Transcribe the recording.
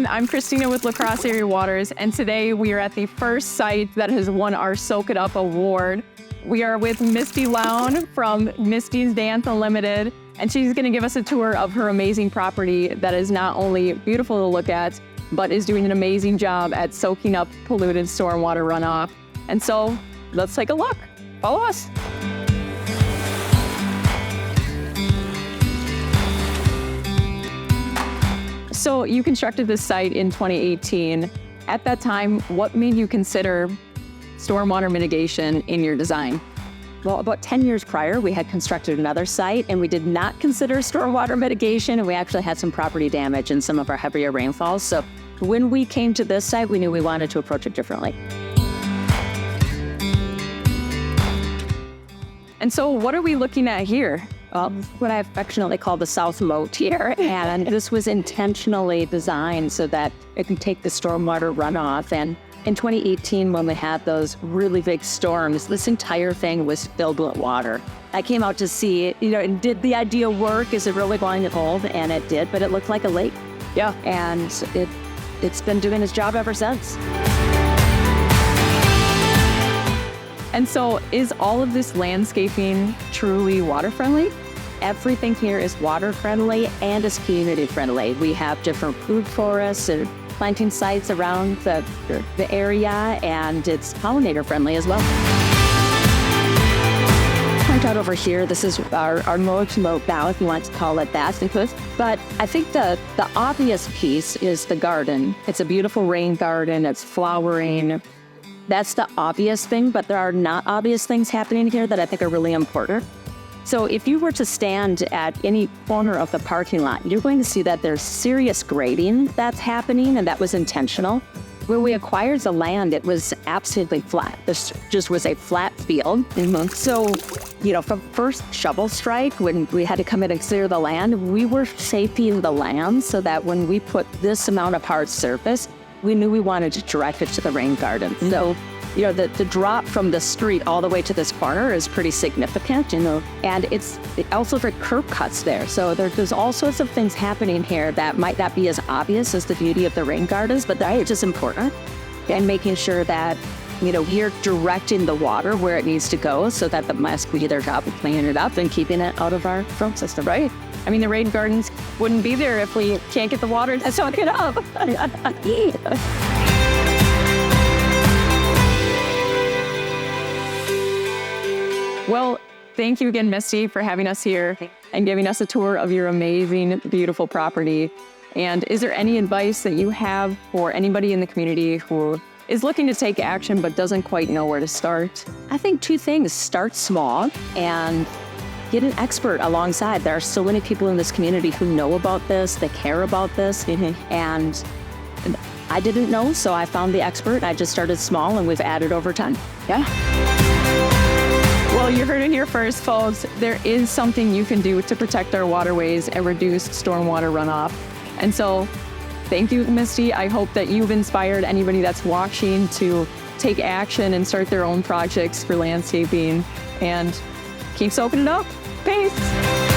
everyone. I'm Christina with La Crosse Area Waters, and today we are at the first site that has won our Soak It Up award. We are with Misty Lown from Misty's Dance Unlimited, and she's going to give us a tour of her amazing property that is not only beautiful to look at, but is doing an amazing job at soaking up polluted stormwater runoff. And so let's take a look. Follow us. So you constructed this site in 2018. At that time, what made you consider stormwater mitigation in your design? Well, about 10 years prior, we had constructed another site and we did not consider stormwater mitigation, and we actually had some property damage in some of our heavier rainfalls. So when we came to this site, we knew we wanted to approach it differently. And so what are we looking at here? What I affectionately call the South Moat here. And this was intentionally designed so that it can take the stormwater runoff. And in 2018, when we had those really big storms, this entire thing was filled with water. I came out to see it, and did the idea work? Is it really going to hold? And it did, but it looked like a lake. Yeah. And it's been doing its job ever since. And so is all of this landscaping truly water friendly? Everything here is water friendly and is community friendly. We have different food forests and planting sites around the area, and it's pollinator friendly as well. Point out over here, this is our moat now, if you want to call it that. But I think the obvious piece is the garden. It's a beautiful rain garden, it's flowering. That's the obvious thing, but there are not obvious things happening here that I think are really important. So if you were to stand at any corner of the parking lot, you're going to see that there's serious grading that's happening, and that was intentional. When we acquired the land, it was absolutely flat. This just was a flat field. Mm-hmm. So, from first shovel strike, when we had to come in and clear the land, we were shaping the land so that when we put this amount of hard surface, we knew we wanted to direct it to the rain garden. So, the drop from the street all the way to this corner is pretty significant, and it's also for curb cuts there. So there's all sorts of things happening here that might not be as obvious as the beauty of the rain gardens, but they're just important. And making sure that, you're directing the water where it needs to go so that the must be their job of cleaning it up and keeping it out of our front system, right? I mean, the rain gardens wouldn't be there if we can't get the water to soak it up. Well, thank you again, Misty, for having us here and giving us a tour of your amazing, beautiful property. And is there any advice that you have for anybody in the community who is looking to take action but doesn't quite know where to start? I think two things. Start small and get an expert alongside. There are so many people in this community who know about this, they care about this, and I didn't know, so I found the expert. I just started small, and we've added over time. Yeah. Well, you heard it here first, folks. There is something you can do to protect our waterways and reduce stormwater runoff. And so, thank you, Misty. I hope that you've inspired anybody that's watching to take action and start their own projects for landscaping, and keep soaking it up. Peace.